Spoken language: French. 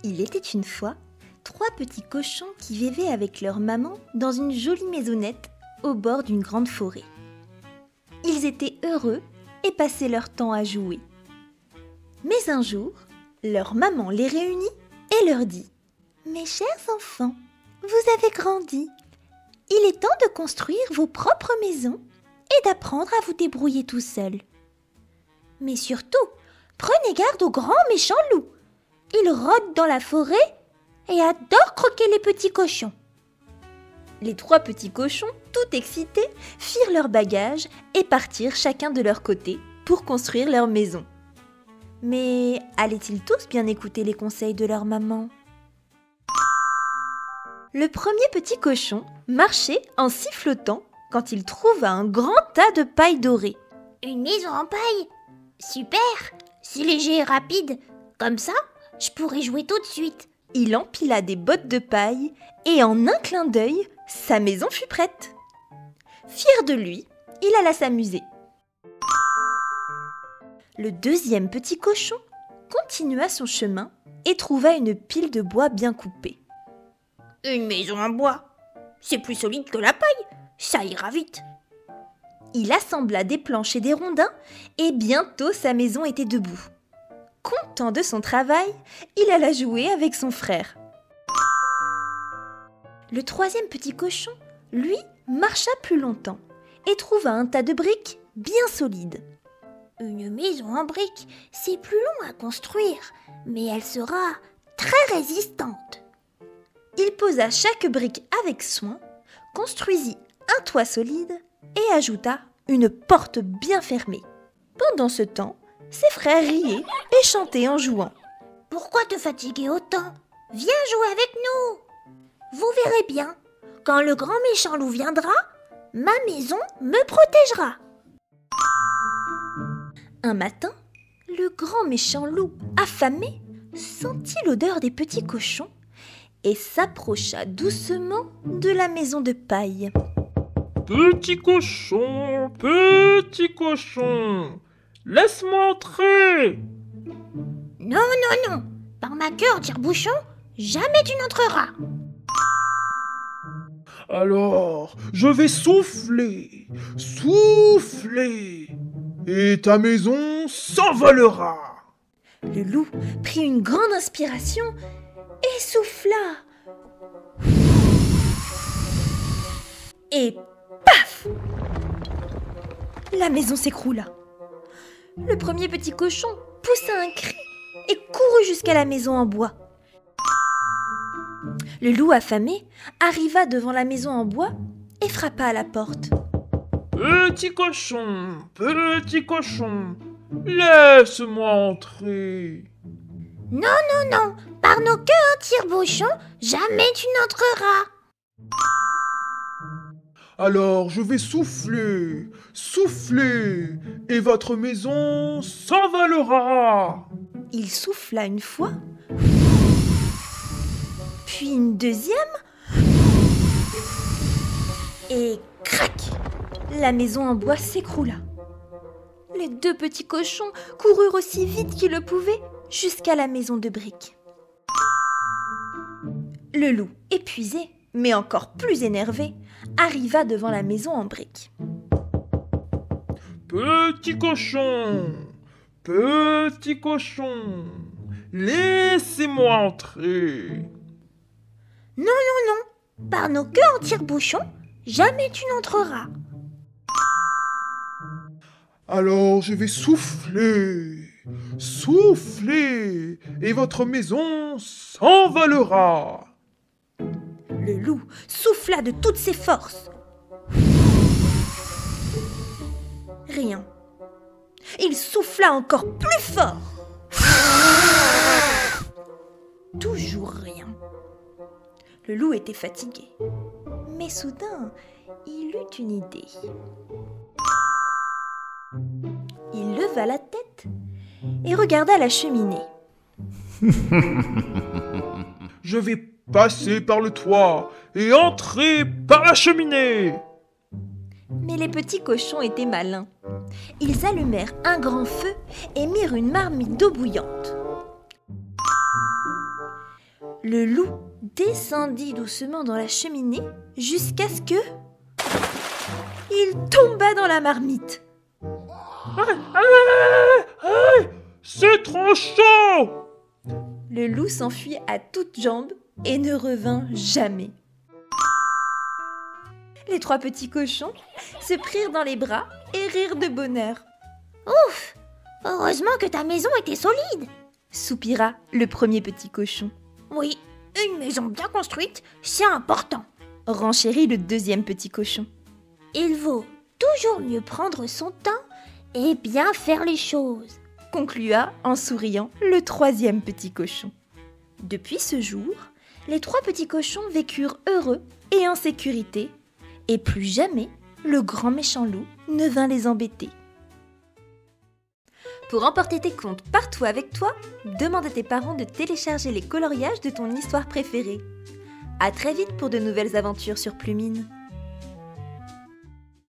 Il était une fois 3 petits cochons qui vivaient avec leur maman dans une jolie maisonnette au bord d'une grande forêt. Ils étaient heureux et passaient leur temps à jouer. Mais un jour, leur maman les réunit et leur dit « Mes chers enfants, vous avez grandi. Il est temps de construire vos propres maisons et d'apprendre à vous débrouiller tout seuls. Mais surtout, prenez garde au grand méchant loup. Il rôde dans la forêt et adore croquer les petits cochons. » Les 3 petits cochons, tout excités, firent leurs bagages et partirent chacun de leur côté pour construire leur maison. Mais allaient-ils tous bien écouter les conseils de leur maman ? Le premier petit cochon marchait en sifflotant quand il trouva un grand tas de paille dorée. « Une maison en paille ? Super ! C'est léger et rapide. Comme ça, je pourrais jouer tout de suite. » Il empila des bottes de paille et en un clin d'œil, sa maison fut prête. Fier de lui, il alla s'amuser. Le deuxième petit cochon continua son chemin et trouva une pile de bois bien coupée. « Une maison en bois, c'est plus solide que la paille, ça ira vite. » Il assembla des planches et des rondins et bientôt sa maison était debout. Content de son travail, il alla jouer avec son frère. Le troisième petit cochon, lui, marcha plus longtemps et trouva un tas de briques bien solides. « Une maison en briques, c'est plus long à construire, mais elle sera très résistante. » Il posa chaque brique avec soin, construisit un toit solide et ajouta une porte bien fermée. Pendant ce temps, ses frères riaient et chantaient en jouant. « Pourquoi te fatiguer autant ? Viens jouer avec nous. Vous verrez bien, quand le grand méchant loup viendra, ma maison me protégera. » Un matin, le grand méchant loup, affamé, sentit l'odeur des petits cochons et s'approcha doucement de la maison de paille. « Petit cochon, laisse-moi entrer !»« Non, non, non, par ma queue en tire-bouchon, jamais tu n'entreras. » Alors, je vais souffler, et ta maison s'envolera. » Le loup prit une grande inspiration et souffla. Et paf ! La maison s'écroula. Le premier petit cochon poussa un cri et courut jusqu'à la maison en bois. Le loup affamé arriva devant la maison en bois et frappa à la porte. « Petit cochon, laisse-moi entrer. »« Non, non, non, par nos queues en tire-bouchon, jamais tu n'entreras. » Alors je vais souffler, et votre maison s'envolera. » Il souffla une fois, puis une deuxième, et crac! La maison en bois s'écroula. Les 2 petits cochons coururent aussi vite qu'ils le pouvaient jusqu'à la maison de briques. Le loup, épuisé, mais encore plus énervé, arriva devant la maison en briques. « Petit cochon, laissez-moi entrer. »« Non, non, non, par nos queues en tire-bouchon, jamais tu n'entreras. » Alors je vais souffler, et votre maison s'envolera. » Le loup souffla de toutes ses forces. Rien. Il souffla encore plus fort. Toujours rien. Le loup était fatigué. Mais soudain, il eut une idée. Il leva la tête et regarda la cheminée. Je vais passer par le toit et entrer par la cheminée. Mais les petits cochons étaient malins. Ils allumèrent un grand feu et mirent une marmite d'eau bouillante. Le loup descendit doucement dans la cheminée jusqu'à ce que... il tomba dans la marmite. C'est trop chaud! Le loup s'enfuit à toutes jambes et ne revint jamais. Les 3 petits cochons se prirent dans les bras et rirent de bonheur. Ouf! Heureusement que ta maison était solide. Soupira le premier petit cochon. Oui, une maison bien construite, c'est important. Renchérit le deuxième petit cochon. Il vaut toujours mieux prendre son temps et bien faire les choses. Conclua en souriant le troisième petit cochon. Depuis ce jour, les 3 petits cochons vécurent heureux et en sécurité, et plus jamais le grand méchant loup ne vint les embêter. Pour emporter tes contes partout avec toi, demande à tes parents de télécharger les coloriages de ton histoire préférée. À très vite pour de nouvelles aventures sur Plumine.